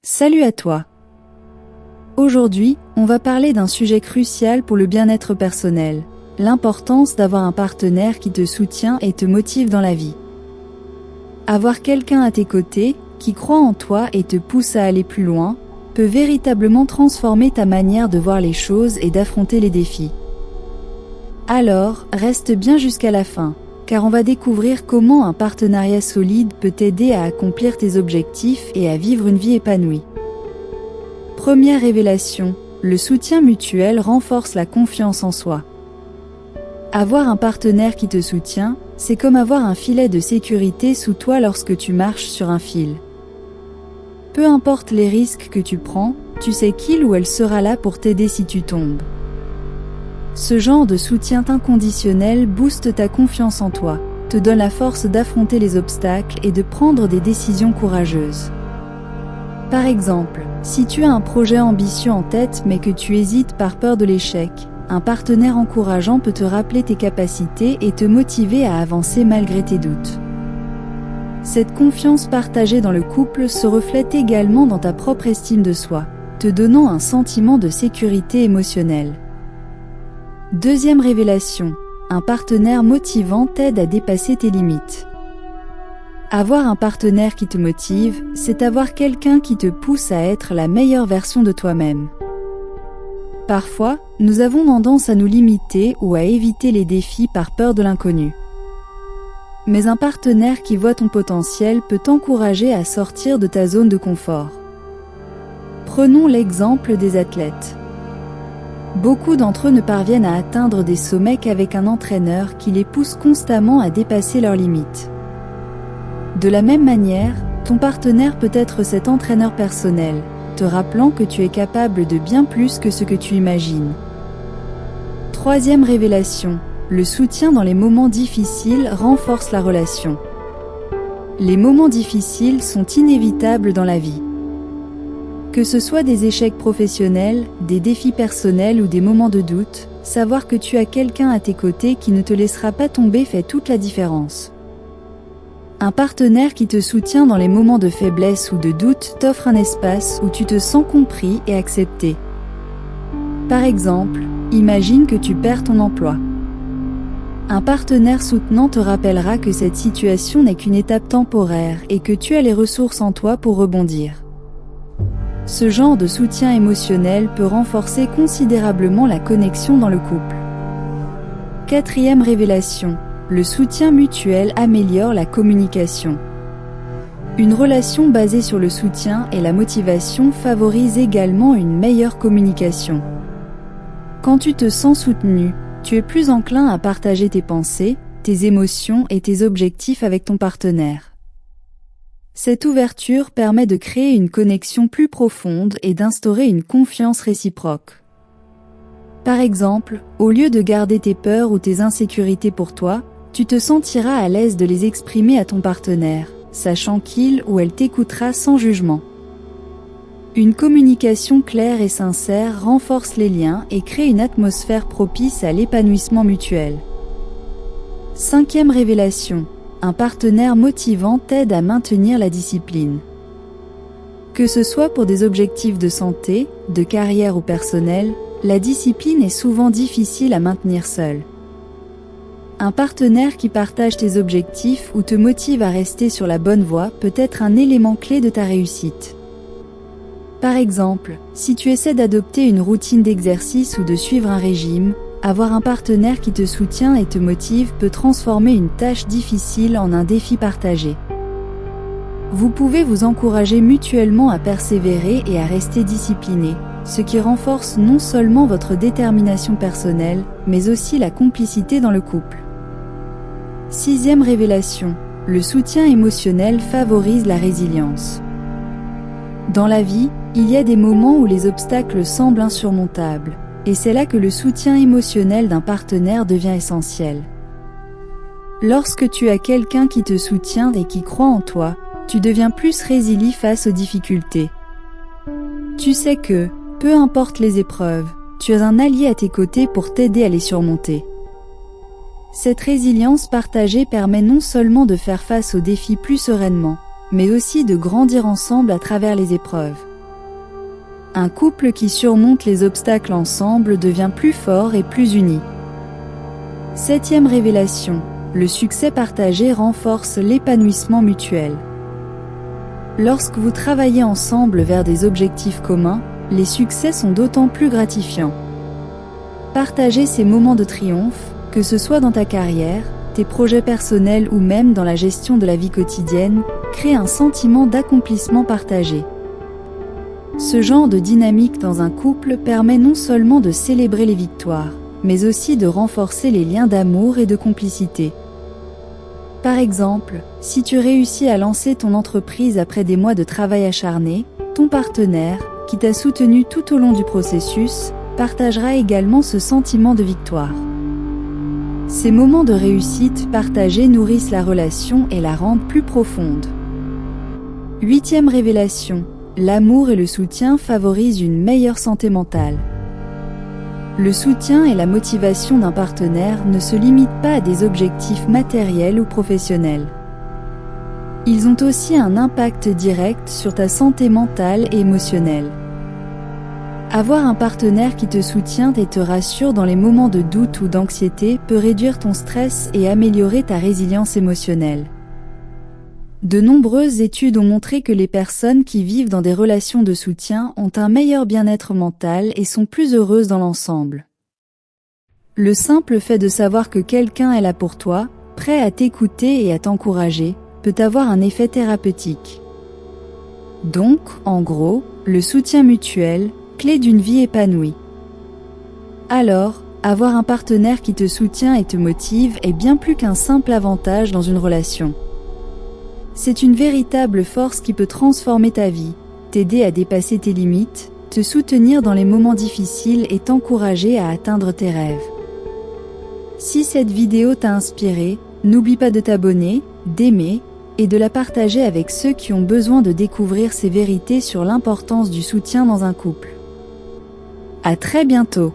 Salut à toi. Aujourd'hui, on va parler d'un sujet crucial pour le bien-être personnel, l'importance d'avoir un partenaire qui te soutient et te motive dans la vie. Avoir quelqu'un à tes côtés, qui croit en toi et te pousse à aller plus loin, peut véritablement transformer ta manière de voir les choses et d'affronter les défis. Alors, reste bien jusqu'à la fin, car on va découvrir comment un partenariat solide peut t'aider à accomplir tes objectifs et à vivre une vie épanouie. Première révélation, le soutien mutuel renforce la confiance en soi. Avoir un partenaire qui te soutient, c'est comme avoir un filet de sécurité sous toi lorsque tu marches sur un fil. Peu importe les risques que tu prends, tu sais qu'il ou elle sera là pour t'aider si tu tombes. Ce genre de soutien inconditionnel booste ta confiance en toi, te donne la force d'affronter les obstacles et de prendre des décisions courageuses. Par exemple, si tu as un projet ambitieux en tête mais que tu hésites par peur de l'échec, un partenaire encourageant peut te rappeler tes capacités et te motiver à avancer malgré tes doutes. Cette confiance partagée dans le couple se reflète également dans ta propre estime de soi, te donnant un sentiment de sécurité émotionnelle. Deuxième révélation, un partenaire motivant t'aide à dépasser tes limites. Avoir un partenaire qui te motive, c'est avoir quelqu'un qui te pousse à être la meilleure version de toi-même. Parfois, nous avons tendance à nous limiter ou à éviter les défis par peur de l'inconnu. Mais un partenaire qui voit ton potentiel peut t'encourager à sortir de ta zone de confort. Prenons l'exemple des athlètes. Beaucoup d'entre eux ne parviennent à atteindre des sommets qu'avec un entraîneur qui les pousse constamment à dépasser leurs limites. De la même manière, ton partenaire peut être cet entraîneur personnel, te rappelant que tu es capable de bien plus que ce que tu imagines. Troisième révélation, le soutien dans les moments difficiles renforce la relation. Les moments difficiles sont inévitables dans la vie. Que ce soit des échecs professionnels, des défis personnels ou des moments de doute, savoir que tu as quelqu'un à tes côtés qui ne te laissera pas tomber fait toute la différence. Un partenaire qui te soutient dans les moments de faiblesse ou de doute t'offre un espace où tu te sens compris et accepté. Par exemple, imagine que tu perds ton emploi. Un partenaire soutenant te rappellera que cette situation n'est qu'une étape temporaire et que tu as les ressources en toi pour rebondir. Ce genre de soutien émotionnel peut renforcer considérablement la connexion dans le couple. Quatrième révélation, le soutien mutuel améliore la communication. Une relation basée sur le soutien et la motivation favorise également une meilleure communication. Quand tu te sens soutenu, tu es plus enclin à partager tes pensées, tes émotions et tes objectifs avec ton partenaire. Cette ouverture permet de créer une connexion plus profonde et d'instaurer une confiance réciproque. Par exemple, au lieu de garder tes peurs ou tes insécurités pour toi, tu te sentiras à l'aise de les exprimer à ton partenaire, sachant qu'il ou elle t'écoutera sans jugement. Une communication claire et sincère renforce les liens et crée une atmosphère propice à l'épanouissement mutuel. Cinquième révélation. Un partenaire motivant t'aide à maintenir la discipline. Que ce soit pour des objectifs de santé, de carrière ou personnel, la discipline est souvent difficile à maintenir seul. Un partenaire qui partage tes objectifs ou te motive à rester sur la bonne voie peut être un élément clé de ta réussite. Par exemple, si tu essaies d'adopter une routine d'exercice ou de suivre un régime, avoir un partenaire qui te soutient et te motive peut transformer une tâche difficile en un défi partagé. Vous pouvez vous encourager mutuellement à persévérer et à rester discipliné, ce qui renforce non seulement votre détermination personnelle, mais aussi la complicité dans le couple. Sixième révélation, le soutien émotionnel favorise la résilience. Dans la vie, il y a des moments où les obstacles semblent insurmontables. Et c'est là que le soutien émotionnel d'un partenaire devient essentiel. Lorsque tu as quelqu'un qui te soutient et qui croit en toi, tu deviens plus résilient face aux difficultés. Tu sais que, peu importe les épreuves, tu as un allié à tes côtés pour t'aider à les surmonter. Cette résilience partagée permet non seulement de faire face aux défis plus sereinement, mais aussi de grandir ensemble à travers les épreuves. Un couple qui surmonte les obstacles ensemble devient plus fort et plus uni. 7e révélation. Le succès partagé renforce l'épanouissement mutuel. Lorsque vous travaillez ensemble vers des objectifs communs, les succès sont d'autant plus gratifiants. Partager ces moments de triomphe, que ce soit dans ta carrière, tes projets personnels ou même dans la gestion de la vie quotidienne, crée un sentiment d'accomplissement partagé. Ce genre de dynamique dans un couple permet non seulement de célébrer les victoires, mais aussi de renforcer les liens d'amour et de complicité. Par exemple, si tu réussis à lancer ton entreprise après des mois de travail acharné, ton partenaire, qui t'a soutenu tout au long du processus, partagera également ce sentiment de victoire. Ces moments de réussite partagés nourrissent la relation et la rendent plus profonde. 8e révélation. L'amour et le soutien favorisent une meilleure santé mentale. Le soutien et la motivation d'un partenaire ne se limitent pas à des objectifs matériels ou professionnels. Ils ont aussi un impact direct sur ta santé mentale et émotionnelle. Avoir un partenaire qui te soutient et te rassure dans les moments de doute ou d'anxiété peut réduire ton stress et améliorer ta résilience émotionnelle. De nombreuses études ont montré que les personnes qui vivent dans des relations de soutien ont un meilleur bien-être mental et sont plus heureuses dans l'ensemble. Le simple fait de savoir que quelqu'un est là pour toi, prêt à t'écouter et à t'encourager, peut avoir un effet thérapeutique. Donc, en gros, le soutien mutuel, clé d'une vie épanouie. Alors, avoir un partenaire qui te soutient et te motive est bien plus qu'un simple avantage dans une relation. C'est une véritable force qui peut transformer ta vie, t'aider à dépasser tes limites, te soutenir dans les moments difficiles et t'encourager à atteindre tes rêves. Si cette vidéo t'a inspiré, n'oublie pas de t'abonner, d'aimer et de la partager avec ceux qui ont besoin de découvrir ces vérités sur l'importance du soutien dans un couple. À très bientôt!